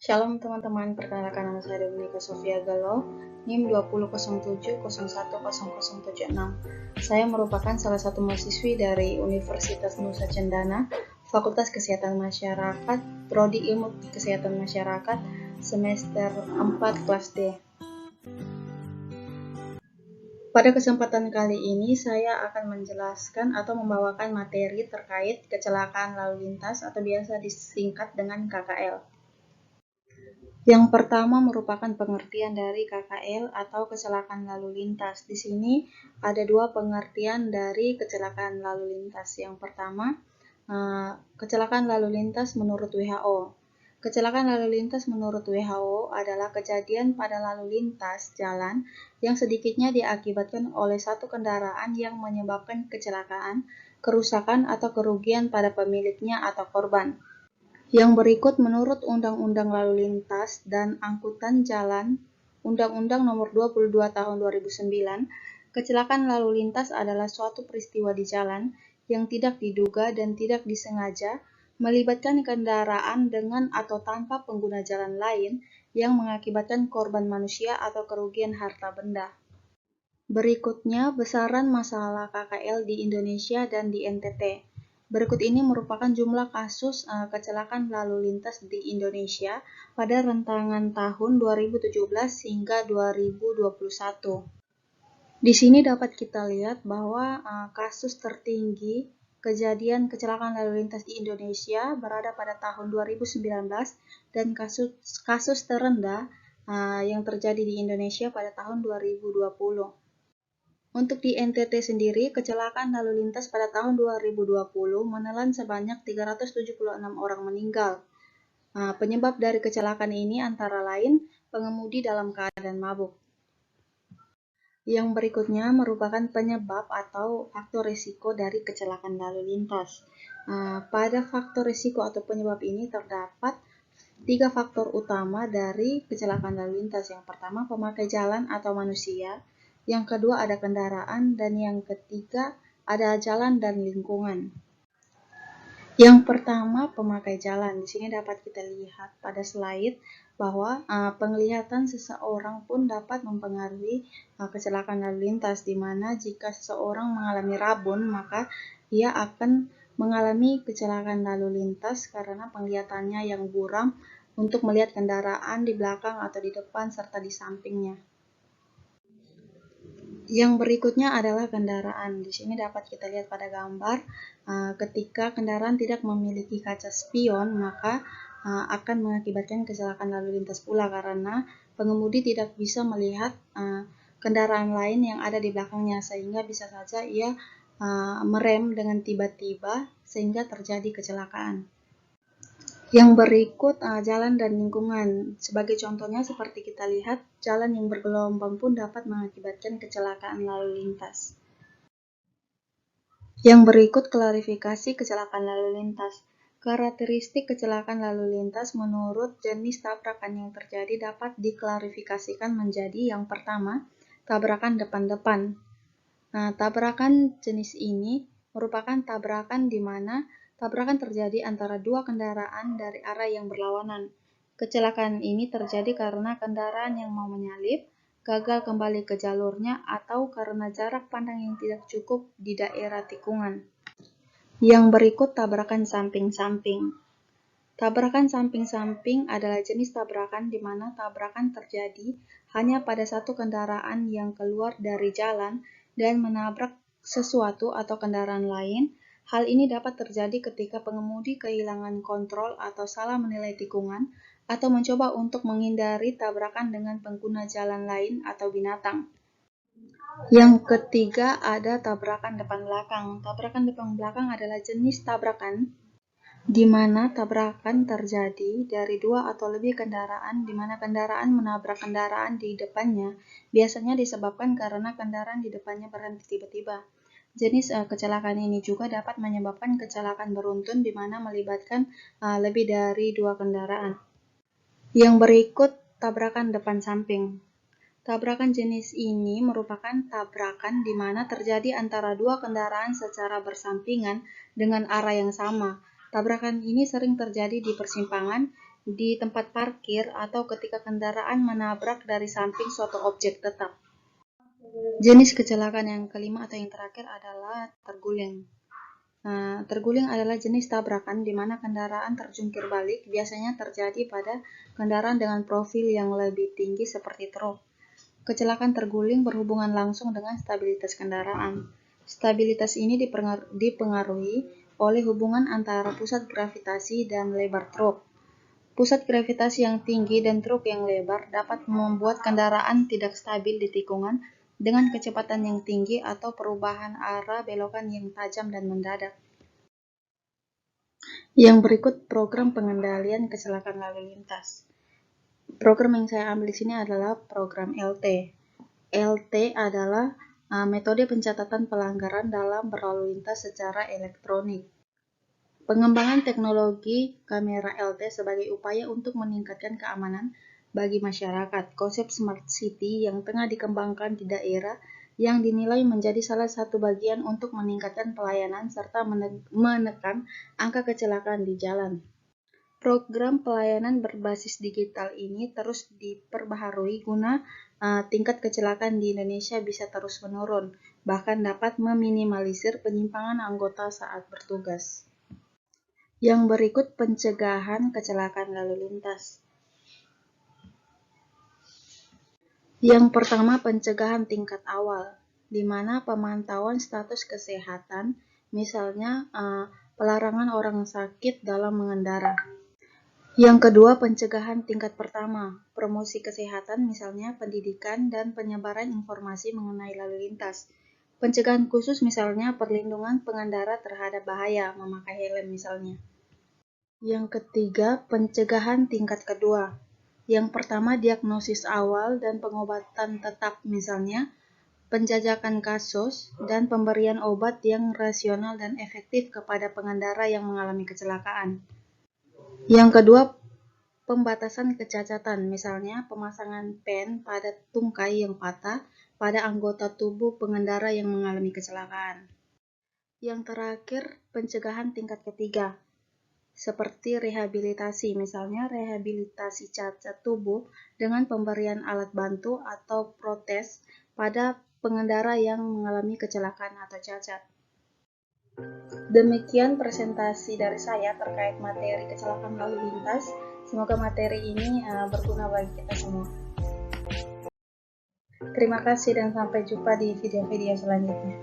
Shalom teman-teman, perkenalkan nama saya Dominika Sofia Galo, NIM 2007010076. Saya merupakan salah satu mahasiswi dari Universitas Nusa Cendana, Fakultas Kesehatan Masyarakat, Prodi Ilmu Kesehatan Masyarakat, semester 4 kelas D. Pada kesempatan kali ini saya akan menjelaskan atau membawakan materi terkait kecelakaan lalu lintas atau biasa disingkat dengan KKL. Yang pertama merupakan pengertian dari KKL atau kecelakaan lalu lintas. Di sini ada dua pengertian dari kecelakaan lalu lintas. Yang pertama, kecelakaan lalu lintas menurut WHO. Kecelakaan lalu lintas menurut WHO adalah kejadian pada lalu lintas jalan yang sedikitnya diakibatkan oleh satu kendaraan yang menyebabkan kecelakaan, kerusakan atau kerugian pada pemiliknya atau korban. Yang berikut menurut Undang-Undang Lalu Lintas dan Angkutan Jalan Undang-Undang Nomor 22 Tahun 2009, kecelakaan lalu lintas adalah suatu peristiwa di jalan yang tidak diduga dan tidak disengaja melibatkan kendaraan dengan atau tanpa pengguna jalan lain yang mengakibatkan korban manusia atau kerugian harta benda. Berikutnya, besaran masalah KKL di Indonesia dan di NTT. Berikut ini merupakan jumlah kasus kecelakaan lalu lintas di Indonesia pada rentangan tahun 2017 hingga 2021. Di sini dapat kita lihat bahwa kasus tertinggi kejadian kecelakaan lalu lintas di Indonesia berada pada tahun 2019 dan kasus terendah yang terjadi di Indonesia pada tahun 2020. Untuk di NTT sendiri, kecelakaan lalu lintas pada tahun 2020 menelan sebanyak 376 orang meninggal. Penyebab dari kecelakaan ini antara lain pengemudi dalam keadaan mabuk. Yang berikutnya merupakan penyebab atau faktor risiko dari kecelakaan lalu lintas. Pada faktor risiko atau penyebab ini terdapat 3 faktor utama dari kecelakaan lalu lintas. Yang pertama, pemakai jalan atau manusia. Yang kedua ada kendaraan, dan yang ketiga ada jalan dan lingkungan. Yang pertama, pemakai jalan. Di sini dapat kita lihat pada slide bahwa penglihatan seseorang pun dapat mempengaruhi kecelakaan lalu lintas, di mana jika seseorang mengalami rabun, maka ia akan mengalami kecelakaan lalu lintas karena penglihatannya yang buram untuk melihat kendaraan di belakang atau di depan serta di sampingnya. Yang berikutnya adalah kendaraan. Di sini dapat kita lihat pada gambar, ketika kendaraan tidak memiliki kaca spion, maka akan mengakibatkan kecelakaan lalu lintas pula karena pengemudi tidak bisa melihat kendaraan lain yang ada di belakangnya, sehingga bisa saja ia merem dengan tiba-tiba sehingga terjadi kecelakaan. Yang berikut jalan dan lingkungan. Sebagai contohnya seperti kita lihat, jalan yang bergelombang pun dapat mengakibatkan kecelakaan lalu lintas. Yang berikut klarifikasi kecelakaan lalu lintas. Karakteristik kecelakaan lalu lintas menurut jenis tabrakan yang terjadi dapat diklarifikasikan menjadi yang pertama, tabrakan depan-depan. Tabrakan jenis ini merupakan tabrakan di mana tabrakan terjadi antara dua kendaraan dari arah yang berlawanan. Kecelakaan ini terjadi karena kendaraan yang mau menyalip gagal kembali ke jalurnya atau karena jarak pandang yang tidak cukup di daerah tikungan. Yang berikut tabrakan samping-samping. Tabrakan samping-samping adalah jenis tabrakan di mana tabrakan terjadi hanya pada satu kendaraan yang keluar dari jalan dan menabrak sesuatu atau kendaraan lain. Hal ini dapat terjadi ketika pengemudi kehilangan kontrol atau salah menilai tikungan atau mencoba untuk menghindari tabrakan dengan pengguna jalan lain atau binatang. Yang ketiga ada tabrakan depan belakang. Tabrakan depan belakang adalah jenis tabrakan di mana tabrakan terjadi dari dua atau lebih kendaraan, di mana kendaraan menabrak kendaraan di depannya, biasanya disebabkan karena kendaraan di depannya berhenti tiba-tiba. Jenis kecelakaan ini juga dapat menyebabkan kecelakaan beruntun di mana melibatkan lebih dari dua kendaraan. Yang berikut tabrakan depan samping. Tabrakan jenis ini merupakan tabrakan di mana terjadi antara dua kendaraan secara bersampingan dengan arah yang sama. Tabrakan ini sering terjadi di persimpangan, di tempat parkir, atau ketika kendaraan menabrak dari samping suatu objek tetap. Jenis kecelakaan yang kelima atau yang terakhir adalah terguling. Terguling adalah jenis tabrakan di mana kendaraan terjungkir balik, biasanya terjadi pada kendaraan dengan profil yang lebih tinggi seperti truk. Kecelakaan terguling berhubungan langsung dengan stabilitas kendaraan. Stabilitas ini dipengaruhi oleh hubungan antara pusat gravitasi dan lebar truk. Pusat gravitasi yang tinggi dan truk yang lebar dapat membuat kendaraan tidak stabil di tikungan dengan kecepatan yang tinggi atau perubahan arah belokan yang tajam dan mendadak. Yang berikut program pengendalian kecelakaan lalu lintas. Program yang saya ambil di sini adalah program LT. LT adalah metode pencatatan pelanggaran dalam berlalu lintas secara elektronik. Pengembangan teknologi kamera LT sebagai upaya untuk meningkatkan keamanan bagi masyarakat. Konsep Smart City yang tengah dikembangkan di daerah yang dinilai menjadi salah satu bagian untuk meningkatkan pelayanan serta menekan angka kecelakaan di jalan. Program pelayanan berbasis digital ini terus diperbaharui guna tingkat kecelakaan di Indonesia bisa terus menurun, bahkan dapat meminimalisir penyimpangan anggota saat bertugas. Yang berikut pencegahan kecelakaan lalu lintas. Yang pertama, pencegahan tingkat awal, di mana pemantauan status kesehatan, misalnya pelarangan orang sakit dalam mengendara. Yang kedua, pencegahan tingkat pertama, promosi kesehatan, misalnya pendidikan dan penyebaran informasi mengenai lalu lintas. Pencegahan khusus, misalnya perlindungan pengendara terhadap bahaya, memakai helm misalnya. Yang ketiga, pencegahan tingkat kedua. Yang pertama, diagnosis awal dan pengobatan tetap, misalnya penjajakan kasus dan pemberian obat yang rasional dan efektif kepada pengendara yang mengalami kecelakaan. Yang kedua, pembatasan kecacatan, misalnya pemasangan pen pada tungkai yang patah pada anggota tubuh pengendara yang mengalami kecelakaan. Yang terakhir, pencegahan tingkat ketiga, seperti rehabilitasi, misalnya rehabilitasi cacat tubuh dengan pemberian alat bantu atau protes pada pengendara yang mengalami kecelakaan atau cacat. Demikian presentasi dari saya terkait materi kecelakaan lalu lintas. Semoga materi ini berguna bagi kita semua. Terima kasih dan sampai jumpa di video-video selanjutnya.